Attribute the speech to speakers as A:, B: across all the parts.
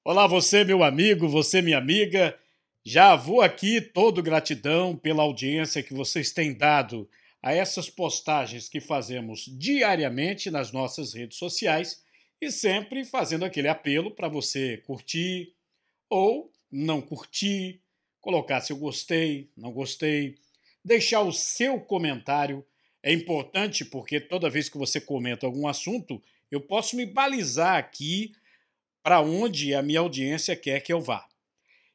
A: Olá, você, meu amigo, você, minha amiga. Já vou aqui todo gratidão pela audiência que vocês têm dado a essas postagens que fazemos diariamente nas nossas redes sociais e sempre fazendo aquele apelo para você curtir ou não curtir, colocar seu gostei, não gostei, deixar o seu comentário. É importante porque toda vez que você comenta algum assunto, eu posso me balizar aqui para onde a minha audiência quer que eu vá.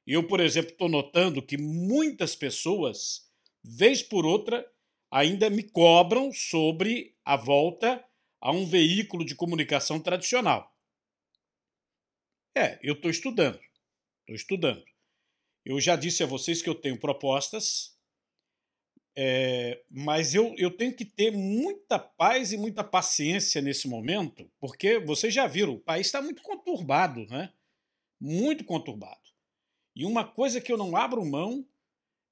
A: Eu, por exemplo, estou notando que muitas pessoas, vez por outra, ainda me cobram sobre a volta a um veículo de comunicação tradicional. Eu estou estudando, estou estudando. Eu já disse a vocês que eu tenho propostas, mas eu tenho que ter muita paz e muita paciência nesse momento, porque vocês já viram, o país está muito conturbado, né? Muito conturbado. E uma coisa que eu não abro mão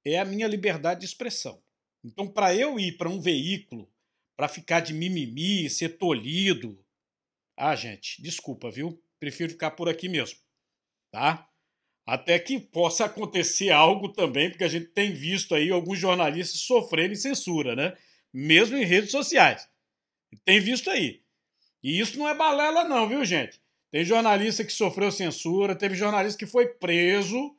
A: é a minha liberdade de expressão. Então, para eu ir para um veículo, para ficar de mimimi, ser tolhido, gente, desculpa, viu? Prefiro ficar por aqui mesmo, tá? Até que possa acontecer algo também, porque a gente tem visto aí alguns jornalistas sofrerem censura, né? Mesmo em redes sociais. Tem visto aí. E isso não é balela não, viu, gente? Tem jornalista que sofreu censura, teve jornalista que foi preso,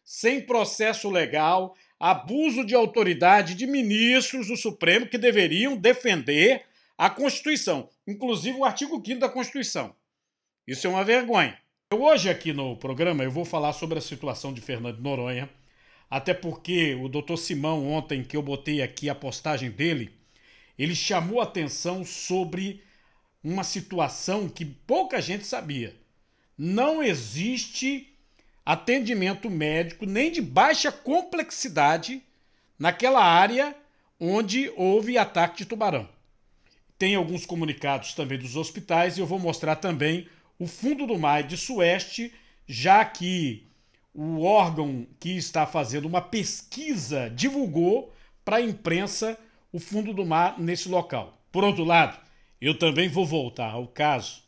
A: sem processo legal, abuso de autoridade de ministros do Supremo que deveriam defender a Constituição, inclusive o artigo 5º da Constituição. Isso é uma vergonha. Hoje aqui no programa eu vou falar sobre a situação de Fernando de Noronha, até porque o doutor Simão, ontem que eu botei aqui a postagem dele, ele chamou atenção sobre uma situação que pouca gente sabia. Não existe atendimento médico nem de baixa complexidade naquela área onde houve ataque de tubarão. Tem alguns comunicados também dos hospitais e eu vou mostrar também o fundo do mar de Sueste, já que o órgão que está fazendo uma pesquisa divulgou para a imprensa o fundo do mar nesse local. Por outro lado, eu também vou voltar ao caso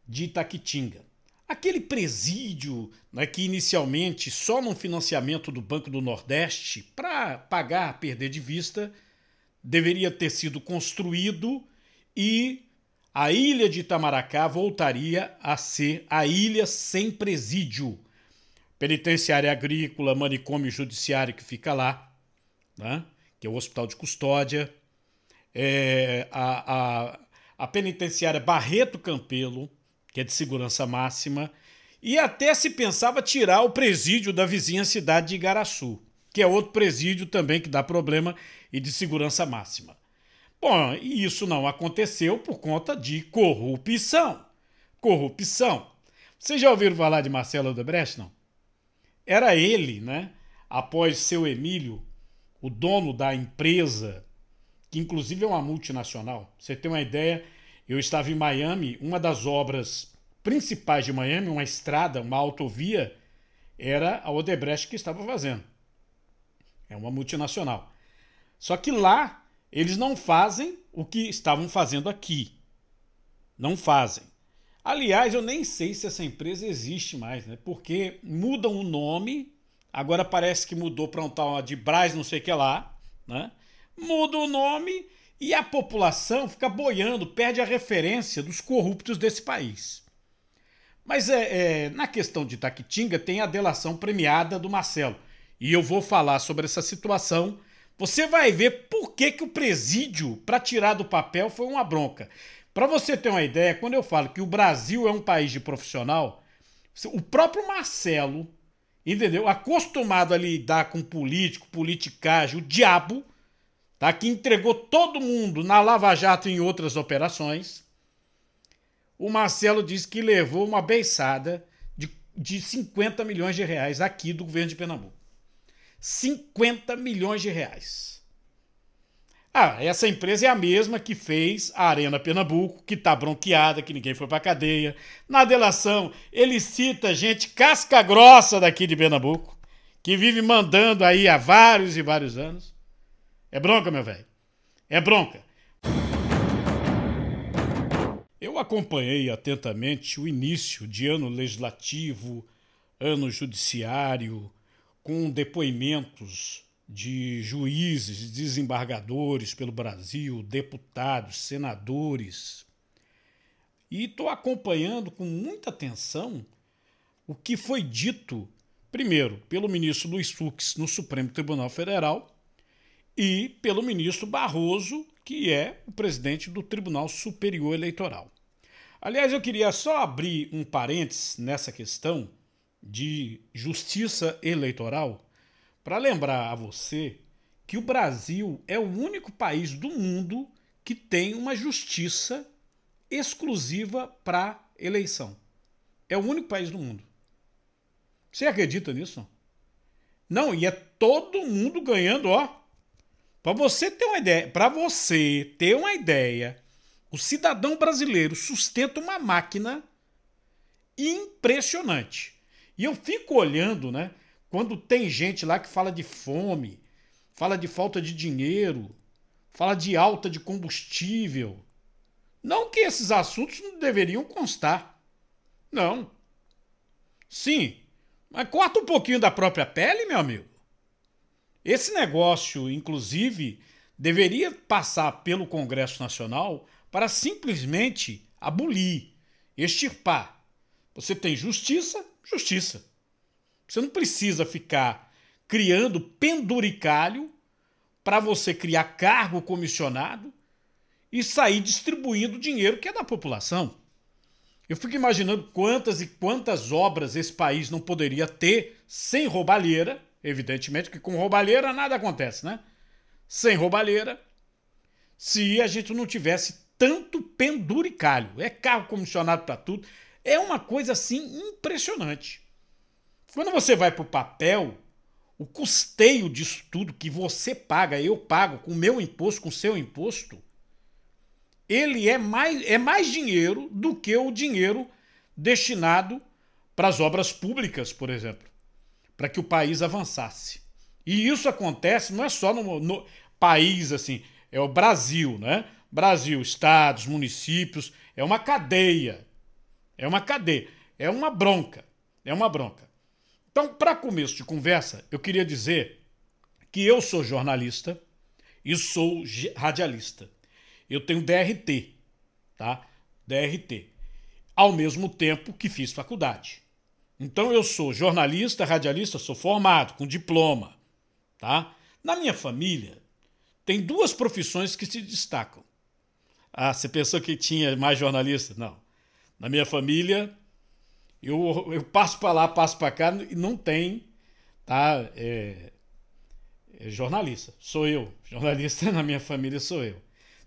A: de Itaquitinga. Aquele presídio, né, que inicialmente só no financiamento do Banco do Nordeste, para pagar, perder de vista, deveria ter sido construído e a ilha de Itamaracá voltaria a ser a ilha sem presídio. Penitenciária agrícola, manicômio judiciário que fica lá, né, que é o Hospital de Custódia, a penitenciária Barreto Campelo, que é de segurança máxima, e até se pensava tirar o presídio da vizinha cidade de Igaraçu, que é outro presídio também que dá problema e de segurança máxima. Bom, e isso não aconteceu por conta de corrupção. Corrupção. Vocês já ouviram falar de Marcelo Odebrecht, não? Era ele, né, após seu Emílio, o dono da empresa, que inclusive é uma multinacional. Pra você ter uma ideia, eu estava em Miami, uma das obras principais de Miami, uma estrada, uma autovia, era a Odebrecht que estava fazendo. É uma multinacional. Só que lá eles não fazem o que estavam fazendo aqui. Não fazem. Aliás, eu nem sei se essa empresa existe mais, né? Porque mudam o nome, agora parece que mudou para um tal de Brás não sei o que lá, né? Muda o nome e a população fica boiando, perde a referência dos corruptos desse país. Mas na questão de Itaquitinga tem a delação premiada do Marcelo. E eu vou falar sobre essa situação. Você vai ver por que o presídio, para tirar do papel, foi uma bronca. Para você ter uma ideia, quando eu falo que o Brasil é um país de profissional, o próprio Marcelo, entendeu? Acostumado a lidar com político, politicagem, o diabo, tá? Que entregou todo mundo na Lava Jato e em outras operações. O Marcelo disse que levou uma beiçada de 50 milhões de reais aqui do governo de Pernambuco. 50 milhões de reais. Essa empresa é a mesma que fez a Arena Pernambuco, que está bronqueada, que ninguém foi para cadeia. Na delação, ele cita gente casca grossa daqui de Pernambuco, que vive mandando aí há vários e vários anos. É bronca, meu velho. É bronca. Eu Eu acompanhei atentamente o início de ano legislativo, ano judiciário, com depoimentos de juízes, desembargadores pelo Brasil, deputados, senadores. E estou acompanhando com muita atenção o que foi dito, primeiro, pelo ministro Luiz Fux no Supremo Tribunal Federal e pelo ministro Barroso, que é o presidente do Tribunal Superior Eleitoral. Aliás, eu queria só abrir um parênteses nessa questão de justiça eleitoral para lembrar a você que o Brasil é o único país do mundo que tem uma justiça exclusiva para eleição. É o único país do mundo. Você acredita nisso? Não, e é todo mundo ganhando, ó. Para você ter uma ideia, o cidadão brasileiro sustenta uma máquina impressionante. E eu fico olhando, né, quando tem gente lá que fala de fome, fala de falta de dinheiro, fala de alta de combustível. Não que esses assuntos não deveriam constar. Não. Sim, mas corta um pouquinho da própria pele, meu amigo. Esse negócio, inclusive, deveria passar pelo Congresso Nacional para simplesmente abolir, extirpar. Você tem justiça, justiça. Você não precisa ficar criando penduricalho para você criar cargo comissionado e sair distribuindo dinheiro que é da população. Eu fico imaginando quantas e quantas obras esse país não poderia ter sem roubalheira, evidentemente que com roubalheira nada acontece, né? Sem roubalheira, se a gente não tivesse tanto penduricalho. É carro comissionado para tudo. É uma coisa assim impressionante. Quando você vai para o papel, o custeio disso tudo que você paga, eu pago com o meu imposto, com o seu imposto, ele é mais dinheiro do que o dinheiro destinado para as obras públicas, por exemplo, para que o país avançasse. E isso acontece não é só no país, assim, é o Brasil, né? Brasil, estados, municípios, é uma cadeia. É uma cadeia. É uma bronca. É uma bronca. Então, para começo de conversa, eu queria dizer que eu sou jornalista e sou radialista. Eu tenho DRT, tá? DRT. Ao mesmo tempo que fiz faculdade. Então eu sou jornalista, radialista, sou formado, com diploma, tá? Na minha família, tem duas profissões que se destacam. Ah, você pensou que tinha mais jornalista? Não. Na minha família, eu passo para lá, passo para cá e não tem, tá? Jornalista. Sou eu. Jornalista na minha família sou eu.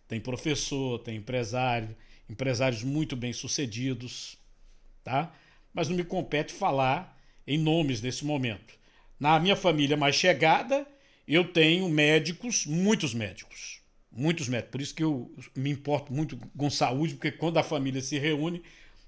A: Tem professor, tem empresário, empresários muito bem-sucedidos, tá? Mas não me compete falar em nomes nesse momento. Na minha família mais chegada, eu tenho médicos, muitos médicos. Muitos médicos. Por isso que eu me importo muito com saúde, porque quando a família se reúne,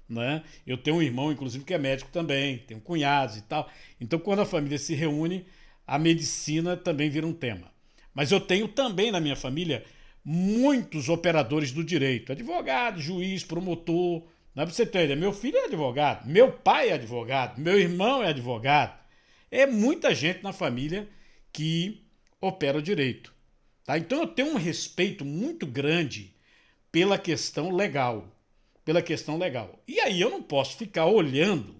A: né, eu tenho um irmão, inclusive, que é médico também, tenho cunhados e tal. Então, quando a família se reúne, a medicina também vira um tema. Mas eu tenho também na minha família muitos operadores do direito, advogado, juiz, promotor. Não é pra você ter ideia, meu filho é advogado, meu pai é advogado, meu irmão é advogado. É muita gente na família que opera o direito. Tá? Então eu tenho um respeito muito grande pela questão legal. Pela questão legal. E aí eu não posso ficar olhando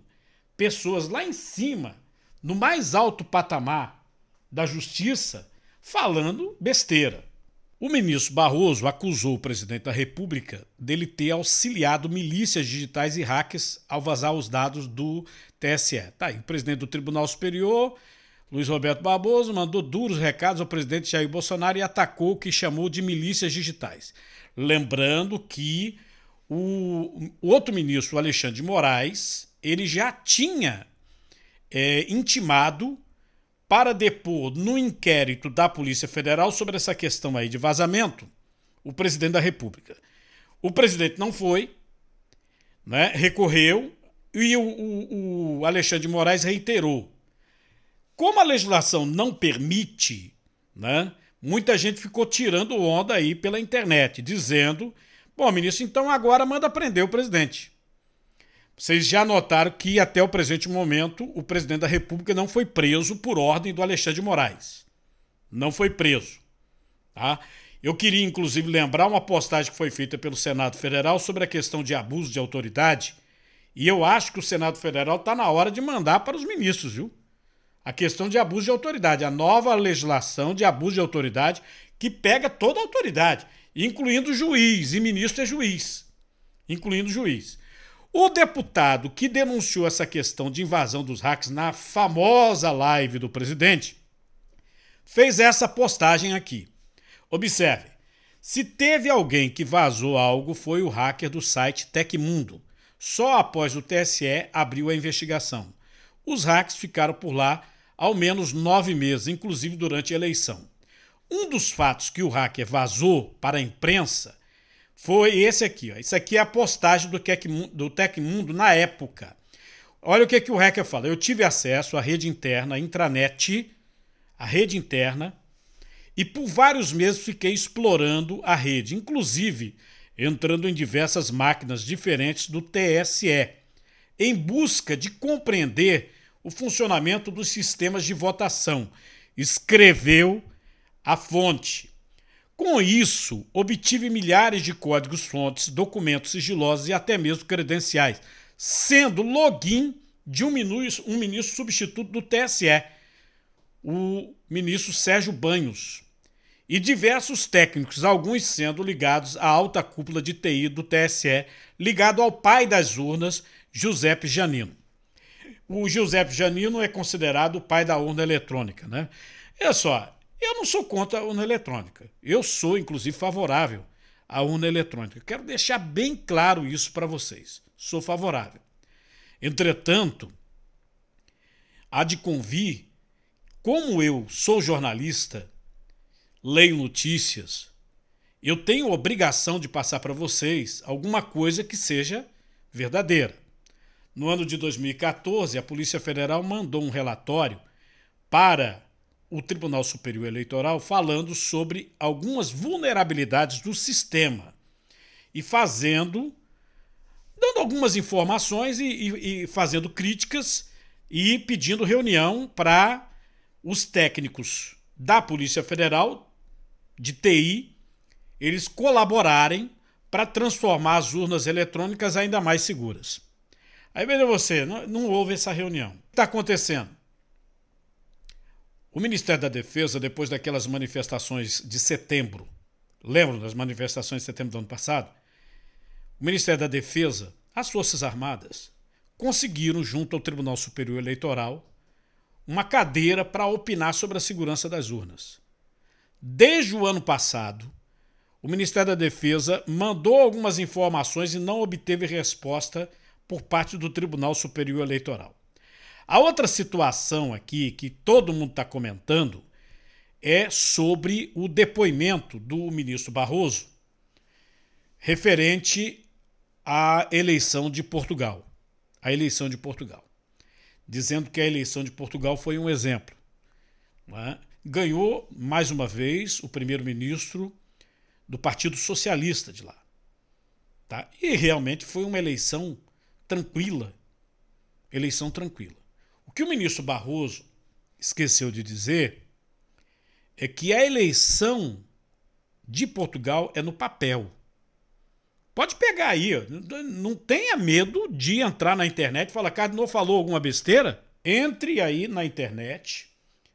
A: pessoas lá em cima, no mais alto patamar da justiça, falando besteira. O ministro Barroso acusou o presidente da República dele ter auxiliado milícias digitais e hackers ao vazar os dados do TSE. Tá aí, o presidente do Tribunal Superior, Luiz Roberto Barroso, mandou duros recados ao presidente Jair Bolsonaro e atacou o que chamou de milícias digitais. Lembrando que o outro ministro, o Alexandre de Moraes, ele já tinha intimado para depor no inquérito da Polícia Federal sobre essa questão aí de vazamento, o presidente da República. O presidente não foi, né, recorreu, e o Alexandre de Moraes reiterou. Como a legislação não permite, né, muita gente ficou tirando onda aí pela internet, dizendo, Bom, ministro, então agora manda prender o presidente. Vocês já notaram que até o presente momento o presidente da República não foi preso por ordem do Alexandre de Moraes. Não foi preso. Tá? Eu queria, inclusive, lembrar uma postagem que foi feita pelo Senado Federal sobre a questão de abuso de autoridade. E eu acho que o Senado Federal está na hora de mandar para os ministros, viu? A questão de abuso de autoridade, a nova legislação de abuso de autoridade que pega toda a autoridade, incluindo juiz, e ministro é juiz, incluindo juiz. O deputado que denunciou essa questão de invasão dos hackers na famosa live do presidente fez essa postagem aqui. Observe, se teve alguém que vazou algo foi o hacker do site Tecmundo. Só após o TSE abriu a investigação. Os hackers ficaram por lá ao menos 9 meses, inclusive durante a eleição. Um dos fatos que o hacker vazou para a imprensa foi esse aqui. Ó. Isso aqui é a postagem do Tecmundo na época. Olha o que o hacker fala. Eu tive acesso à rede interna, à intranet, à rede interna, e por vários meses fiquei explorando a rede, inclusive entrando em diversas máquinas diferentes do TSE, em busca de compreender o funcionamento dos sistemas de votação. Escreveu a fonte. Com isso, obtive milhares de códigos-fontes, documentos sigilosos e até mesmo credenciais, sendo login de um ministro substituto do TSE, o ministro Sérgio Banhos, e diversos técnicos, alguns sendo ligados à alta cúpula de TI do TSE, ligado ao pai das urnas, Giuseppe Giannino. O Giuseppe Giannino é considerado o pai da urna eletrônica, né? Olha só, eu não sou contra a urna eletrônica. Eu sou, inclusive, favorável à urna eletrônica. Eu quero deixar bem claro isso para vocês. Sou favorável. Entretanto, há de convir, como eu sou jornalista, leio notícias, eu tenho obrigação de passar para vocês alguma coisa que seja verdadeira. No ano de 2014, a Polícia Federal mandou um relatório para o Tribunal Superior Eleitoral falando sobre algumas vulnerabilidades do sistema e dando algumas informações e fazendo críticas e pedindo reunião para os técnicos da Polícia Federal de TI, eles colaborarem para transformar as urnas eletrônicas ainda mais seguras. Aí veja você, não houve essa reunião. O que está acontecendo? O Ministério da Defesa, depois daquelas manifestações de setembro, lembram das manifestações de setembro do ano passado? O Ministério da Defesa, as Forças Armadas, conseguiram, junto ao Tribunal Superior Eleitoral, uma cadeira para opinar sobre a segurança das urnas. Desde o ano passado, o Ministério da Defesa mandou algumas informações e não obteve resposta por parte do Tribunal Superior Eleitoral. A outra situação aqui que todo mundo está comentando é sobre o depoimento do ministro Barroso referente à eleição de Portugal. A eleição de Portugal. Dizendo que a eleição de Portugal foi um exemplo. Não é? Ganhou, mais uma vez, o primeiro-ministro do Partido Socialista de lá. Tá? E realmente foi uma eleição tranquila. Eleição tranquila. O que o ministro Barroso esqueceu de dizer é que a eleição de Portugal é no papel. Pode pegar aí, não tenha medo de entrar na internet e falar, Cardenal falou alguma besteira? Entre aí na internet,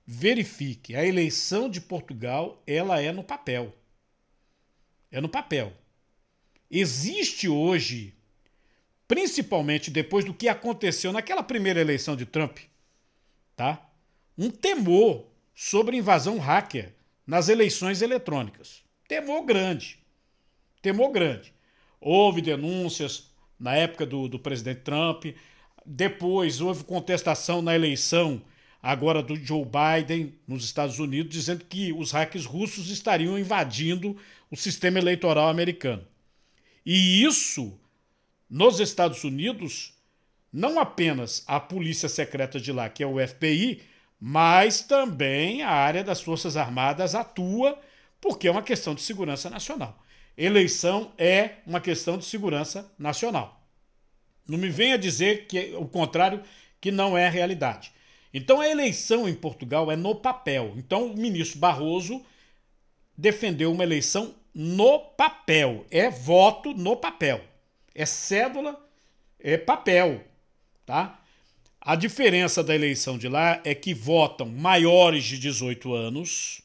A: verifique. A eleição de Portugal, ela é no papel. É no papel. Existe hoje, principalmente depois do que aconteceu naquela primeira eleição de Trump, tá? Um temor sobre invasão hacker nas eleições eletrônicas. Temor grande. Temor grande. Houve denúncias na época do presidente Trump, depois houve contestação na eleição agora do Joe Biden nos Estados Unidos, dizendo que os hackers russos estariam invadindo o sistema eleitoral americano. E isso, nos Estados Unidos, não apenas a polícia secreta de lá, que é o FBI, mas também a área das Forças Armadas atua, porque é uma questão de segurança nacional. Eleição é uma questão de segurança nacional. Não me venha dizer que o contrário, que não é a realidade. Então a eleição em Portugal é no papel. Então o ministro Barroso defendeu uma eleição no papel. É voto no papel. É cédula, é papel, tá? A diferença da eleição de lá é que votam maiores de 18 anos,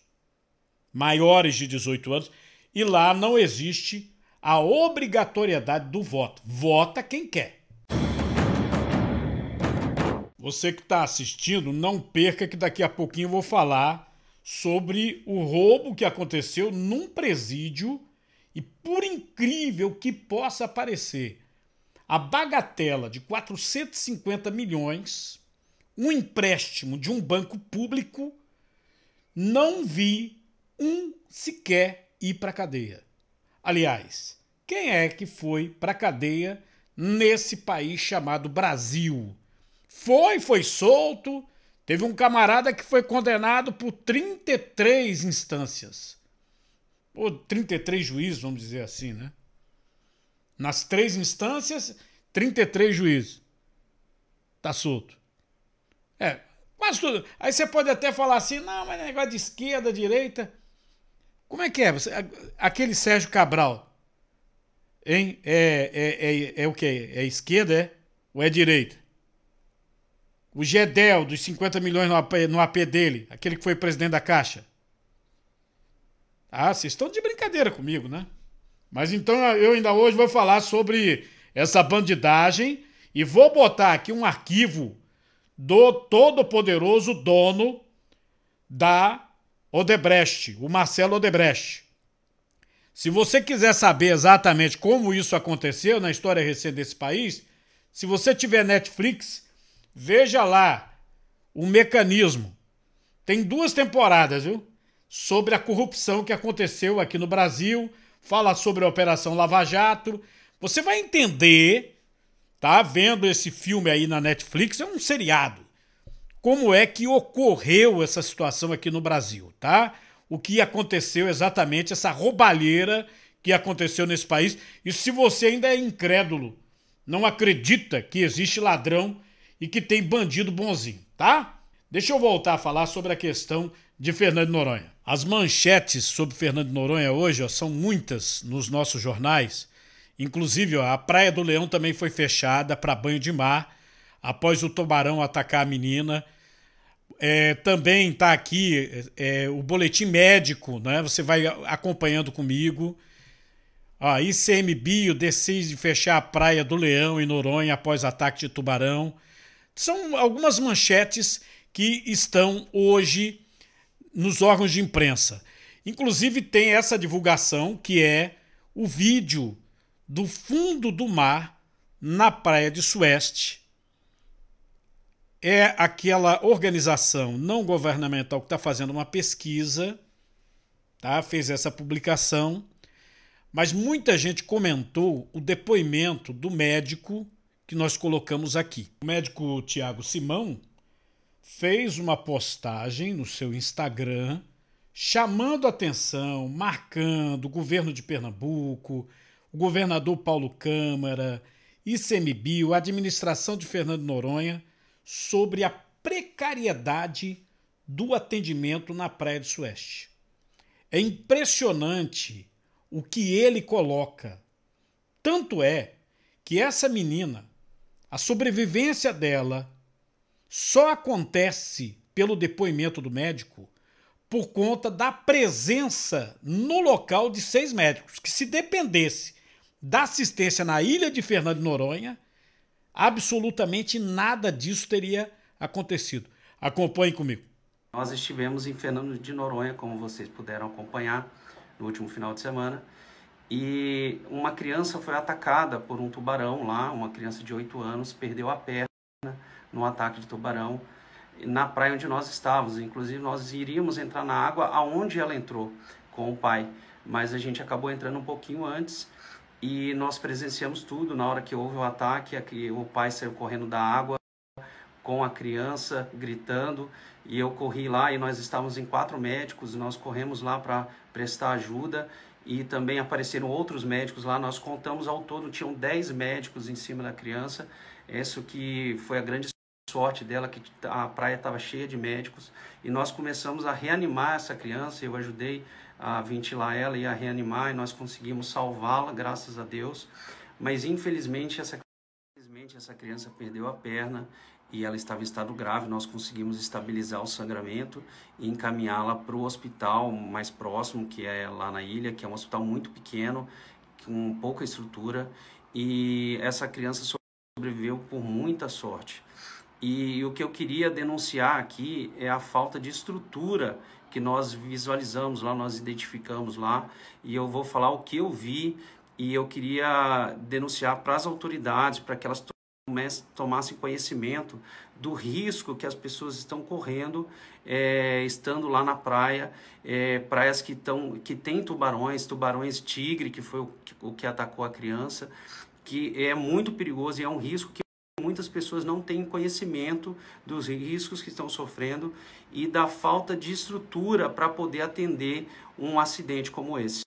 A: e lá não existe a obrigatoriedade do voto. Vota quem quer. Você que está assistindo, não perca que daqui a pouquinho eu vou falar sobre o roubo que aconteceu num presídio e, por incrível que possa parecer, a bagatela de 450 milhões, um empréstimo de um banco público, não vi um sequer ir para a cadeia. Aliás, quem é que foi para a cadeia nesse país chamado Brasil? Foi solto. Teve um camarada que foi condenado por 33 instâncias. Ou 33 juízes, vamos dizer assim, né? Nas 3 instâncias, 33 juízes. Tá solto. Quase tudo. Aí você pode até falar assim, não, mas é negócio de esquerda, direita. Como é que é? Aquele Sérgio Cabral, hein? É o quê? É esquerda, é? Ou é direita? O Gedel, dos 50 milhões no AP dele, aquele que foi presidente da Caixa. Ah, vocês estão de brincadeira comigo, né? Mas então eu ainda hoje vou falar sobre essa bandidagem e vou botar aqui um arquivo do todo-poderoso dono da Odebrecht, o Marcelo Odebrecht. Se você quiser saber exatamente como isso aconteceu na história recente desse país, se você tiver Netflix, veja lá o mecanismo. Tem 2 temporadas, viu? Sobre a corrupção que aconteceu aqui no Brasil. Fala sobre a Operação Lava Jato. Você vai entender, tá? Vendo esse filme aí na Netflix, é um seriado. Como é que ocorreu essa situação aqui no Brasil, tá? O que aconteceu exatamente, essa roubalheira que aconteceu nesse país. E se você ainda é incrédulo, não acredita que existe ladrão e que tem bandido bonzinho, tá? Deixa eu voltar a falar sobre a questão de Fernando de Noronha. As manchetes sobre Fernando de Noronha hoje, ó, são muitas nos nossos jornais. Inclusive, ó, a Praia do Leão também foi fechada para banho de mar após o tubarão atacar a menina. Também está aqui o boletim médico, né? Você vai acompanhando comigo. ICMBio decide fechar a Praia do Leão em Noronha após ataque de tubarão. São algumas manchetes que estão hoje nos órgãos de imprensa. Inclusive tem essa divulgação que é o vídeo do fundo do mar na Praia de Sueste. É aquela organização não governamental que está fazendo uma pesquisa, tá? Fez essa publicação, mas muita gente comentou o depoimento do médico que nós colocamos aqui. O médico Tiago Simão fez uma postagem no seu Instagram chamando atenção, marcando o governo de Pernambuco, o governador Paulo Câmara, ICMBio, a administração de Fernando de Noronha, sobre a precariedade do atendimento na Praia do Sueste. É impressionante o que ele coloca. Tanto é que essa menina, a sobrevivência dela só acontece pelo depoimento do médico por conta da presença no local de 6 médicos, que se dependesse da assistência na ilha de Fernando de Noronha, absolutamente nada disso teria acontecido. Acompanhe comigo.
B: Nós estivemos em Fernando de Noronha, como vocês puderam acompanhar no último final de semana, e uma criança foi atacada por um tubarão lá, uma criança de 8 anos, perdeu a perna no ataque de tubarão na praia onde nós estávamos. Inclusive nós iríamos entrar na água aonde ela entrou com o pai, mas a gente acabou entrando um pouquinho antes e nós presenciamos tudo. Na hora que houve o ataque, o pai saiu correndo da água com a criança gritando, e eu corri lá e nós estávamos em 4 médicos, nós corremos lá para prestar ajuda e também apareceram outros médicos lá. Nós contamos ao todo, tinham 10 médicos em cima da criança. Isso que foi a grande sorte dela, que a praia estava cheia de médicos, e nós começamos a reanimar essa criança. Eu ajudei a ventilar ela e a reanimar, e nós conseguimos salvá-la, graças a Deus. Mas infelizmente essa criança perdeu a perna e ela estava em estado grave. Nós conseguimos estabilizar o sangramento e encaminhá-la para o hospital mais próximo, que é lá na ilha, que é um hospital muito pequeno, com pouca estrutura, e essa criança sobreviveu por muita sorte. E o que eu queria denunciar aqui é a falta de estrutura que nós visualizamos lá, nós identificamos lá, e eu vou falar o que eu vi, e eu queria denunciar para as autoridades, para que elas tomassem conhecimento do risco que as pessoas estão correndo, estando lá na praia, praias que tem tubarões tigre, que foi o que atacou a criança, que é muito perigoso e é um risco que muitas pessoas não têm conhecimento dos riscos que estão sofrendo e da falta de estrutura para poder atender um acidente como esse.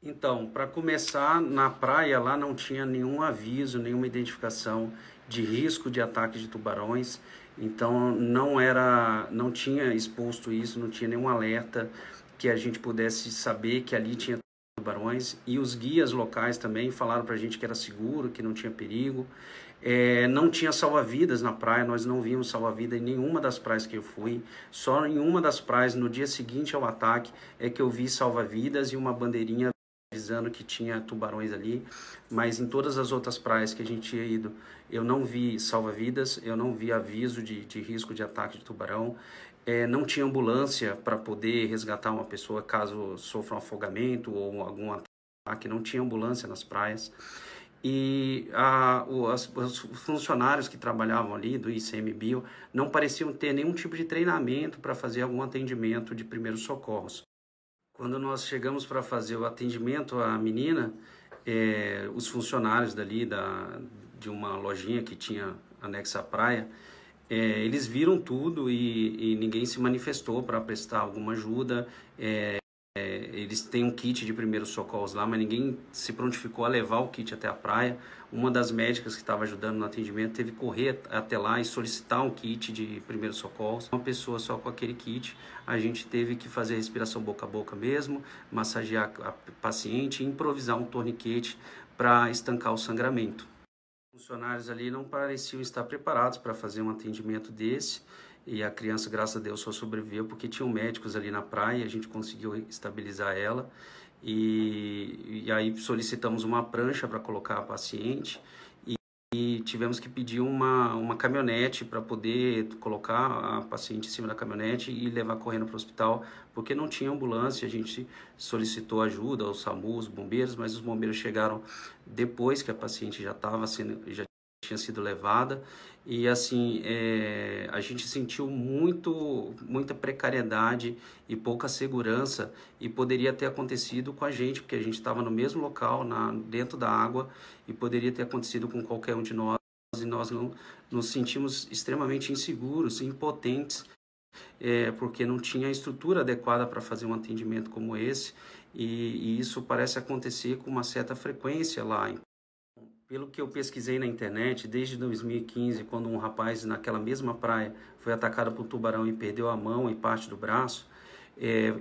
B: Então, para começar, na praia lá não tinha nenhum aviso, nenhuma identificação de risco de ataque de tubarões. Então não tinha exposto isso, não tinha nenhum alerta que a gente pudesse saber que ali tinha tubarões. E os guias locais também falaram para a gente que era seguro, que não tinha perigo. Não tinha salva-vidas na praia, nós não vimos salva-vida em nenhuma das praias que eu fui. Só em uma das praias, no dia seguinte ao ataque, é que eu vi salva-vidas e uma bandeirinha avisando que tinha tubarões ali, mas em todas as outras praias que a gente tinha ido, eu não vi salva-vidas, eu não vi aviso de risco de ataque de tubarão, não tinha ambulância para poder resgatar uma pessoa caso sofra um afogamento ou algum ataque, não tinha ambulância nas praias. E os funcionários que trabalhavam ali do ICMBio não pareciam ter nenhum tipo de treinamento para fazer algum atendimento de primeiros socorros. Quando nós chegamos para fazer o atendimento à menina, os funcionários dali de uma lojinha que tinha anexa à praia, eles viram tudo e ninguém se manifestou para prestar alguma ajuda. Eles têm um kit de primeiros socorros lá, mas ninguém se prontificou a levar o kit até a praia. Uma das médicas que estava ajudando no atendimento teve que correr até lá e solicitar um kit de primeiros socorros. Uma pessoa só com aquele kit, a gente teve que fazer respiração boca a boca mesmo, massagear a paciente e improvisar um torniquete para estancar o sangramento. Os funcionários ali não pareciam estar preparados para fazer um atendimento desse. E a criança, graças a Deus, só sobreviveu porque tinham médicos ali na praia, a gente conseguiu estabilizar ela. E aí solicitamos uma prancha para colocar a paciente e tivemos que pedir uma caminhonete para poder colocar a paciente em cima da caminhonete e levar correndo para o hospital, porque não tinha ambulância. A gente solicitou ajuda ao SAMU, os bombeiros, mas os bombeiros chegaram depois que a paciente já tinha sido levada. E assim, a gente sentiu muita precariedade e pouca segurança, e poderia ter acontecido com a gente, porque a gente estava no mesmo local, dentro da água, e poderia ter acontecido com qualquer um de nós, e nós não nos sentimos extremamente inseguros, impotentes, porque não tinha estrutura adequada para fazer um atendimento como esse, e isso parece acontecer com uma certa frequência lá. Pelo que eu pesquisei na internet, desde 2015, quando um rapaz naquela mesma praia foi atacado por um tubarão e perdeu a mão e parte do braço,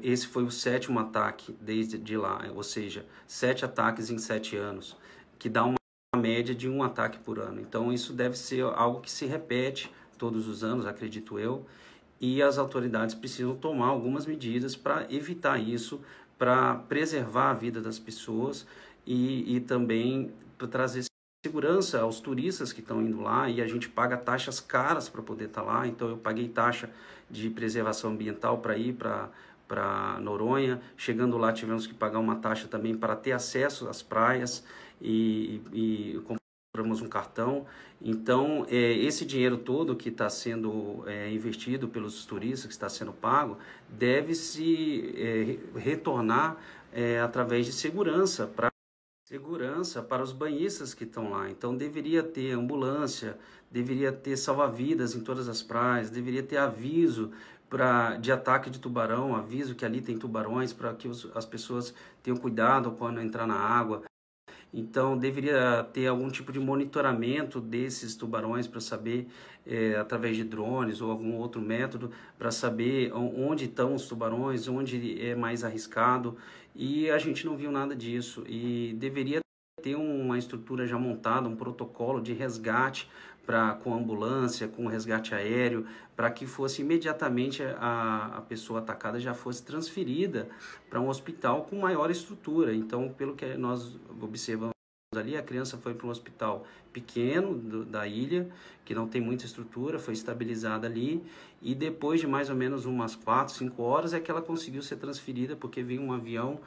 B: esse foi o 7º ataque desde lá, ou seja, 7 ataques em 7 anos, que dá uma média de 1 ataque por ano. Então isso deve ser algo que se repete todos os anos, acredito eu, e as autoridades precisam tomar algumas medidas para evitar isso, para preservar a vida das pessoas e também para trazer segurança aos turistas que estão indo lá, e a gente paga taxas caras para poder estar lá. Então eu paguei taxa de preservação ambiental para ir para Noronha. Chegando lá tivemos que pagar uma taxa também para ter acesso às praias e compramos um cartão. Então esse dinheiro todo que está sendo investido pelos turistas, que está sendo pago, deve se retornar através de segurança para os banhistas que estão lá. Então deveria ter ambulância, deveria ter salva-vidas em todas as praias, deveria ter aviso de ataque de tubarão, aviso que ali tem tubarões, para que as pessoas tenham cuidado quando entrar na água. Então, deveria ter algum tipo de monitoramento desses tubarões para saber, através de drones ou algum outro método, para saber onde estão os tubarões, onde é mais arriscado. E a gente não viu nada disso. E deveria ter uma estrutura já montada, um protocolo de resgate com ambulância, com resgate aéreo, para que fosse imediatamente a pessoa atacada já fosse transferida para um hospital com maior estrutura. Então, pelo que nós observamos ali, a criança foi para um hospital pequeno da ilha, que não tem muita estrutura, foi estabilizada ali, e depois de mais ou menos umas 4, 5 horas é que ela conseguiu ser transferida, porque veio um avião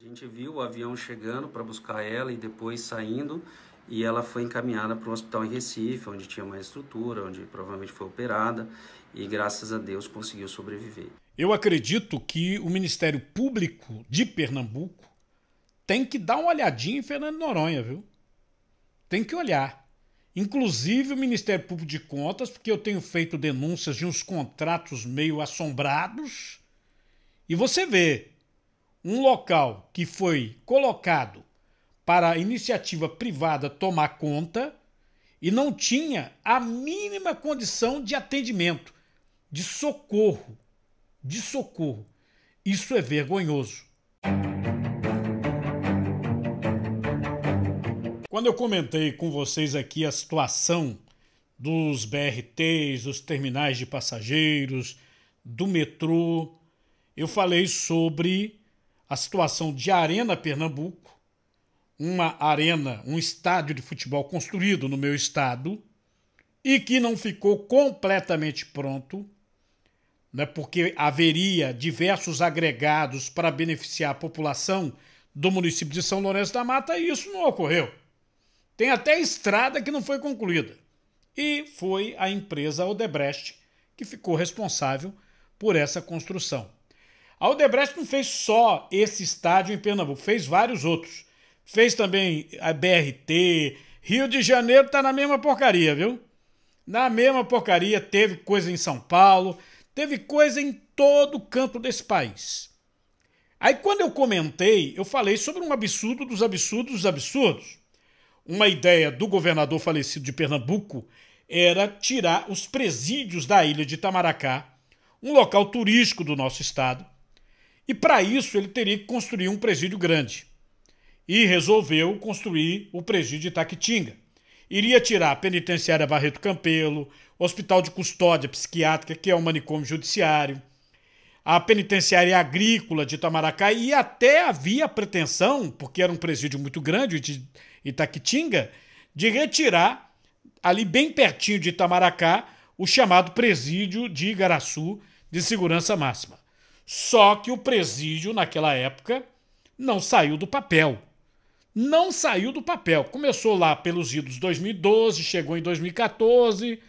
B: a gente viu o avião chegando para buscar ela e depois saindo, e ela foi encaminhada para um hospital em Recife, onde tinha mais estrutura, onde provavelmente foi operada, e graças a Deus conseguiu sobreviver.
A: Eu acredito que o Ministério Público de Pernambuco tem que dar uma olhadinha em Fernando de Noronha, viu? Tem que olhar. Inclusive o Ministério Público de Contas, porque eu tenho feito denúncias de uns contratos meio assombrados, e você vê um local que foi colocado para a iniciativa privada tomar conta e não tinha a mínima condição de atendimento, de socorro. De socorro. Isso é vergonhoso. Quando eu comentei com vocês aqui a situação dos BRTs, dos terminais de passageiros, do metrô, eu falei sobre a situação de Arena Pernambuco, uma arena, um estádio de futebol construído no meu estado e que não ficou completamente pronto, né, porque haveria diversos agregados para beneficiar a população do município de São Lourenço da Mata e isso não ocorreu. Tem até estrada que não foi concluída. E foi a empresa Odebrecht que ficou responsável por essa construção. A Odebrecht não fez só esse estádio em Pernambuco, fez vários outros. Fez também a BRT, Rio de Janeiro tá na mesma porcaria, viu? Na mesma porcaria, teve coisa em São Paulo, teve coisa em todo canto desse país. Aí quando eu comentei, eu falei sobre um absurdo dos absurdos dos absurdos. Uma ideia do governador falecido de Pernambuco era tirar os presídios da ilha de Itamaracá, um local turístico do nosso estado, e para isso ele teria que construir um presídio grande. E resolveu construir o presídio de Itaquitinga. Iria tirar a penitenciária Barreto Campelo, hospital de custódia psiquiátrica, que é um manicômio judiciário, a penitenciária agrícola de Itamaracá, e até havia a pretensão, porque era um presídio muito grande de Itaquitinga, de retirar, ali bem pertinho de Itamaracá, o chamado presídio de Igaraçu de segurança máxima. Só que o presídio, naquela época, não saiu do papel. Não saiu do papel. Começou lá pelos idos de 2012, chegou em 2014,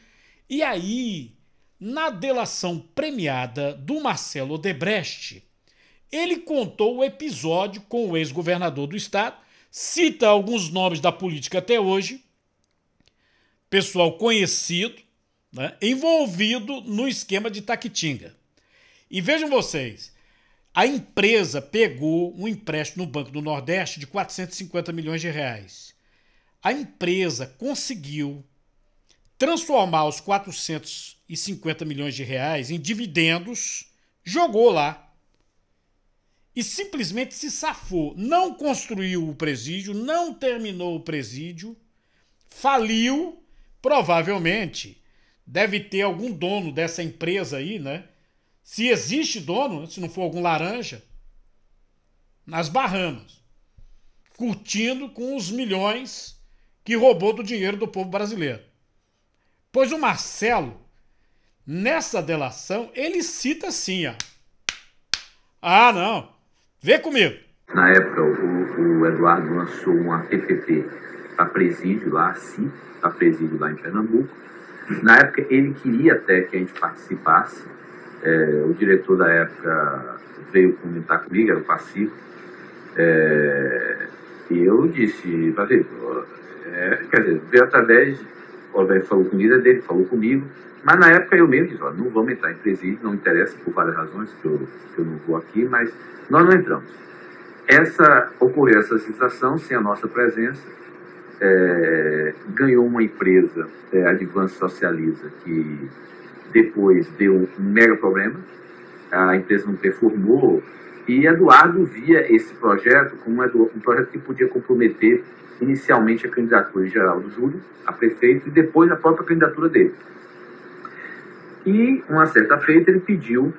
A: e aí, na delação premiada do Marcelo Odebrecht, ele contou o episódio com o ex-governador do estado, cita alguns nomes da política até hoje, pessoal conhecido, né, envolvido no esquema de Itaquitinga. E vejam vocês, a empresa pegou um empréstimo no Banco do Nordeste de 450 milhões de reais. A empresa conseguiu transformar os 450 milhões de reais em dividendos, jogou lá e simplesmente se safou. Não construiu o presídio, não terminou o presídio, faliu, provavelmente deve ter algum dono dessa empresa aí, né? Se existe dono, se não for algum laranja, nas Bahamas, curtindo com os milhões que roubou do dinheiro do povo brasileiro. Pois o Marcelo, nessa delação, ele cita assim, ó. Ah, não. Vê comigo.
C: Na época, o Eduardo lançou uma PPP para presídio lá, assim, para presídio lá em Pernambuco. Na época, ele queria até que a gente participasse. O diretor da época veio comentar comigo, era o Pacífico. E eu disse, quer dizer, veio através obviamente falou com o líder dele, falou comigo, mas na época eu mesmo disse, olha, não vamos entrar em presídio, não interessa por várias razões, que eu não vou aqui, mas nós não entramos. Ocorreu essa situação sem a nossa presença, ganhou uma empresa, a Advance Socializa, que depois deu um mega problema, a empresa não performou, e Eduardo via esse projeto como um projeto que podia comprometer inicialmente a candidatura de Geraldo Júlio a prefeito e depois a própria candidatura dele. E, uma certa feita, ele pediu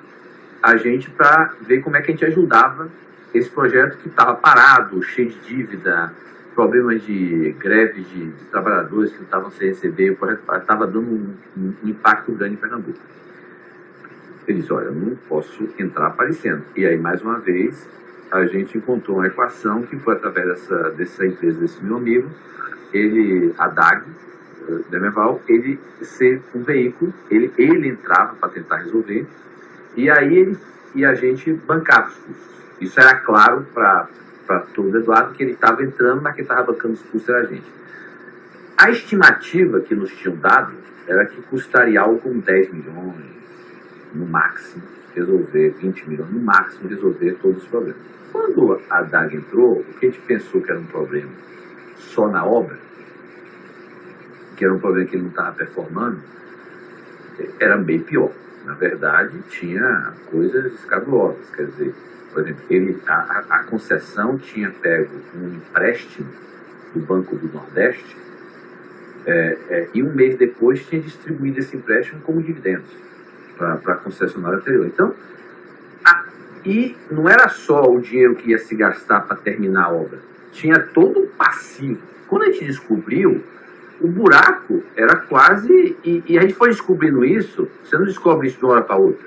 C: a gente para ver como é que a gente ajudava esse projeto que estava parado, cheio de dívida, problemas de greve de trabalhadores que não estavam sem receber, o projeto estava dando um impacto grande em Pernambuco. Ele disse, olha, eu não posso entrar aparecendo. E aí, mais uma vez, a gente encontrou uma equação que foi através dessa empresa, desse meu amigo, a DAG, Demerval, ele ser um veículo, ele entrava para tentar resolver, e aí a gente bancava os custos. Isso era claro para todo o Eduardo, que ele estava entrando, mas quem estava bancando os custos era a gente. A estimativa que nos tinham dado era que custaria algo como 10 milhões, no máximo, resolver 20 milhões, no máximo, resolver todos os problemas. Quando a DAG entrou, o que a gente pensou que era um problema só na obra, que era um problema que ele não estava performando, era bem pior. Na verdade, tinha coisas escabulosas. Quer dizer, por exemplo, a concessão tinha pego um empréstimo do Banco do Nordeste e um mês depois tinha distribuído esse empréstimo como dividendos para a concessionária anterior. Então, e não era só o dinheiro que ia se gastar para terminar a obra, tinha todo um passivo. Quando a gente descobriu, o buraco era quase... E a gente foi descobrindo isso, você não descobre isso de uma hora para outra.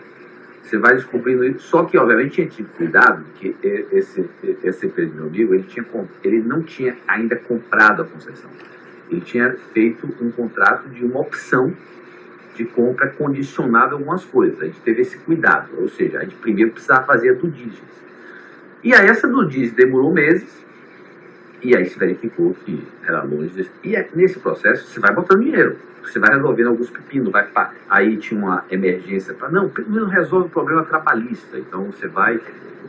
C: Você vai descobrindo isso, só que, obviamente, tinha tido cuidado, que esse empresa, meu amigo, ele não tinha ainda comprado a concessão. Ele tinha feito um contrato de uma opção de compra condicionada a algumas coisas. A gente teve esse cuidado, ou seja, a gente primeiro precisava fazer a due diligence. E aí essa due diligence demorou meses, e aí se verificou que era longe. E nesse processo você vai botando dinheiro, você vai resolvendo alguns pepinos, aí tinha uma emergência para não, pelo menos resolve o problema trabalhista, então você vai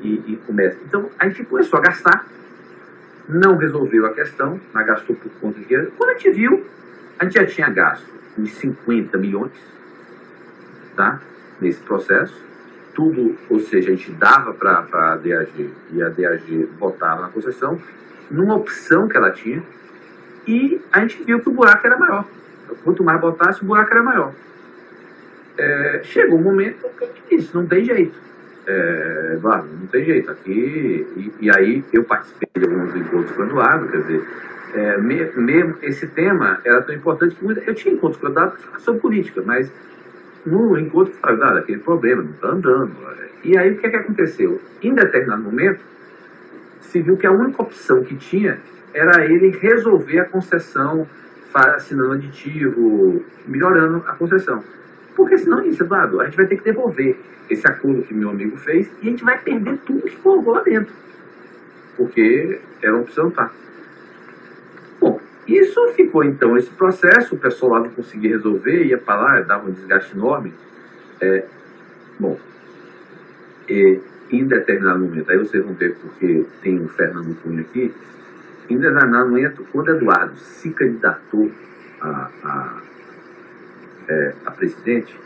C: e começa. Então a gente começou a gastar, não resolveu a questão, mas gastou por conta de dinheiro. Quando a gente viu, a gente já tinha gasto uns 50 milhões, tá? Nesse processo, tudo, ou seja, a gente dava para a DAG e a DAG botava na concessão, numa opção que ela tinha, e a gente viu que o buraco era maior. Quanto mais botasse, o buraco era maior. Chegou um momento que a gente disse, não tem jeito. Eduardo, não tem jeito aqui. E aí eu participei de alguns encontros com o Eduardo, quer dizer, mesmo esse tema era tão importante que eu tinha encontros com o Eduardo para falar sobre política, mas no encontro eu falei, aquele problema não está andando. E aí o que aconteceu? Em determinado momento, se viu que a única opção que tinha era ele resolver a concessão, assinando aditivo, melhorando a concessão. Porque senão isso, Eduardo, a gente vai ter que devolver esse acordo que meu amigo fez e a gente vai perder tudo que colocou lá dentro. Porque era uma opção, tá? Bom, isso ficou então esse processo, o pessoal lá não conseguia resolver, ia para lá, dava um desgaste enorme. Em determinado momento, aí vocês vão ver porque tem o Fernando Cunha aqui, em determinado momento, quando Eduardo se candidatou a presidente,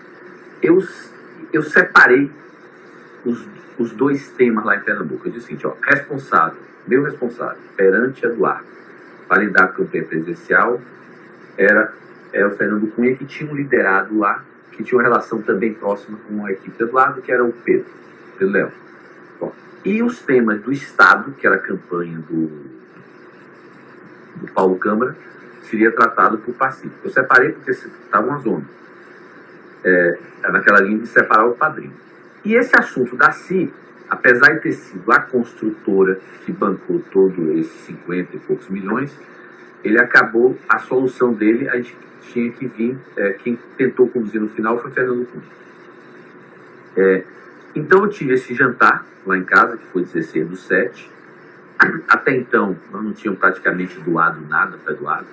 C: eu separei os dois temas lá em Pernambuco. Eu disse o seguinte, meu responsável perante Eduardo para lidar com a campanha presidencial era o Fernando Cunha, que tinha um liderado lá, que tinha uma relação também próxima com a equipe do Eduardo, que era o Pedro Leão. Bom, e os temas do Estado, que era a campanha do Paulo Câmara, seria tratado por Pacífico. Eu separei porque estava uma zona. Naquela linha de separar o padrinho. E esse assunto da CI, apesar de ter sido a construtora que bancou todos esses 50 e poucos milhões, ele acabou, a solução dele, a gente tinha que vir, quem tentou conduzir no final foi Fernando Cunha. Então eu tive esse jantar lá em casa, que foi 16/7. Até então, nós não tínhamos praticamente doado nada para Eduardo.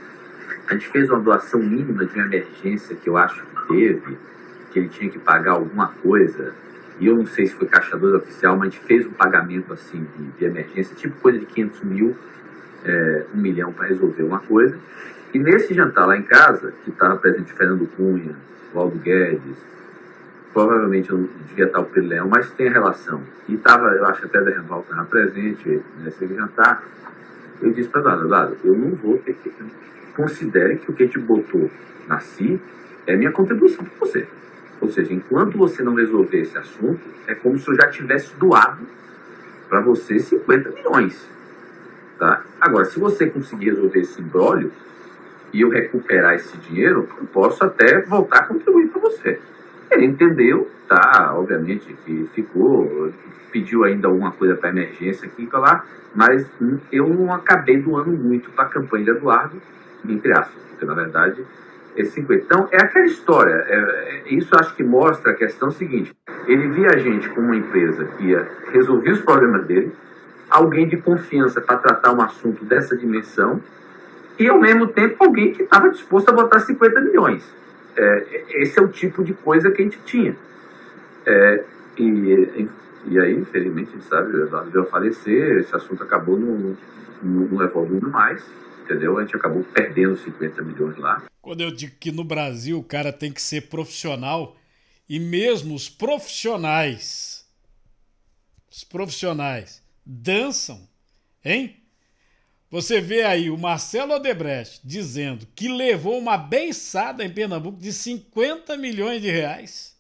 C: A gente fez uma doação mínima de uma emergência que eu acho que teve, que ele tinha que pagar alguma coisa, e eu não sei se foi caixa 2 oficial, mas a gente fez um pagamento assim de emergência, tipo coisa de 500 mil, 1 milhão para resolver uma coisa. E nesse jantar lá em casa, que estava presente o Fernando Cunha, o Aldo Guedes, provavelmente eu não devia estar o Pedro Leão, mas tem a relação. E estava, eu acho até a Revolta estava presente nesse jantar. Eu disse para Eduardo, eu não vou ter que... Considere que o que a gente botou na CI é minha contribuição para você. Ou seja, enquanto você não resolver esse assunto, é como se eu já tivesse doado para você 50 milhões. Tá? Agora, se você conseguir resolver esse imbróglio e eu recuperar esse dinheiro, eu posso até voltar a contribuir para você. Ele entendeu, tá? Obviamente que ficou, pediu ainda alguma coisa para emergência aqui e lá, mas eu não acabei doando muito para a campanha de Eduardo, entre aspas, porque na verdade esse 50. Então é aquela história, isso acho que mostra a questão seguinte: ele via a gente como uma empresa que ia resolver os problemas dele, alguém de confiança para tratar um assunto dessa dimensão, e ao mesmo tempo alguém que estava disposto a botar 50 milhões. Esse é o tipo de coisa que a gente tinha. E aí, infelizmente, a gente sabe, o Eduardo veio a falecer, esse assunto acabou não evoluindo mais, entendeu? A gente acabou perdendo 50 milhões lá.
A: Quando eu digo que no Brasil o cara tem que ser profissional, e mesmo os profissionais dançam, hein? Você vê aí o Marcelo Odebrecht dizendo que levou uma beiçada em Pernambuco de 50 milhões de reais.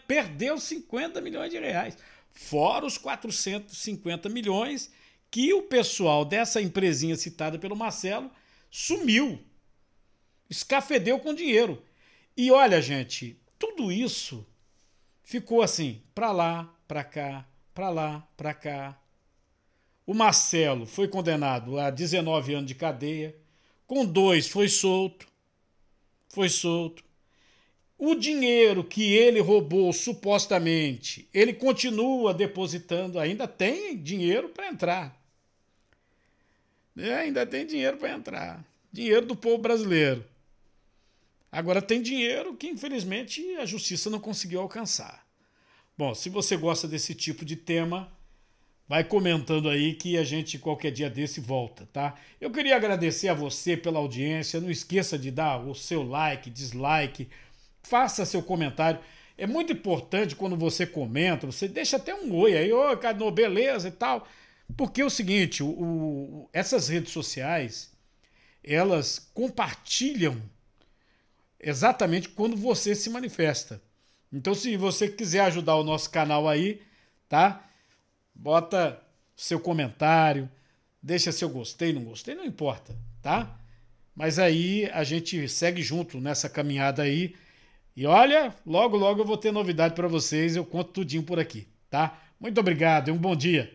A: Perdeu 50 milhões de reais. Fora os 450 milhões que o pessoal dessa empresinha citada pelo Marcelo sumiu. Escafedeu com dinheiro. E olha, gente, tudo isso ficou assim, pra lá, pra cá, pra lá, pra cá. O Marcelo foi condenado a 19 anos de cadeia, com 2 foi solto. O dinheiro que ele roubou, supostamente, ele continua depositando, ainda tem dinheiro para entrar. Ainda tem dinheiro para entrar. Dinheiro do povo brasileiro. Agora tem dinheiro que, infelizmente, a justiça não conseguiu alcançar. Bom, se você gosta desse tipo de tema, vai comentando aí que a gente qualquer dia desse volta, tá? Eu queria agradecer a você pela audiência. Não esqueça de dar o seu like, dislike, faça seu comentário. É muito importante quando você comenta, você deixa até um oi aí, ô, Cardinô, beleza e tal. Porque é o seguinte, essas redes sociais, elas compartilham exatamente quando você se manifesta. Então, se você quiser ajudar o nosso canal aí, tá? Bota seu comentário, deixa seu gostei, não importa, tá? Mas aí a gente segue junto nessa caminhada aí. E olha, logo eu vou ter novidade para vocês, eu conto tudinho por aqui, tá? Muito obrigado e um bom dia.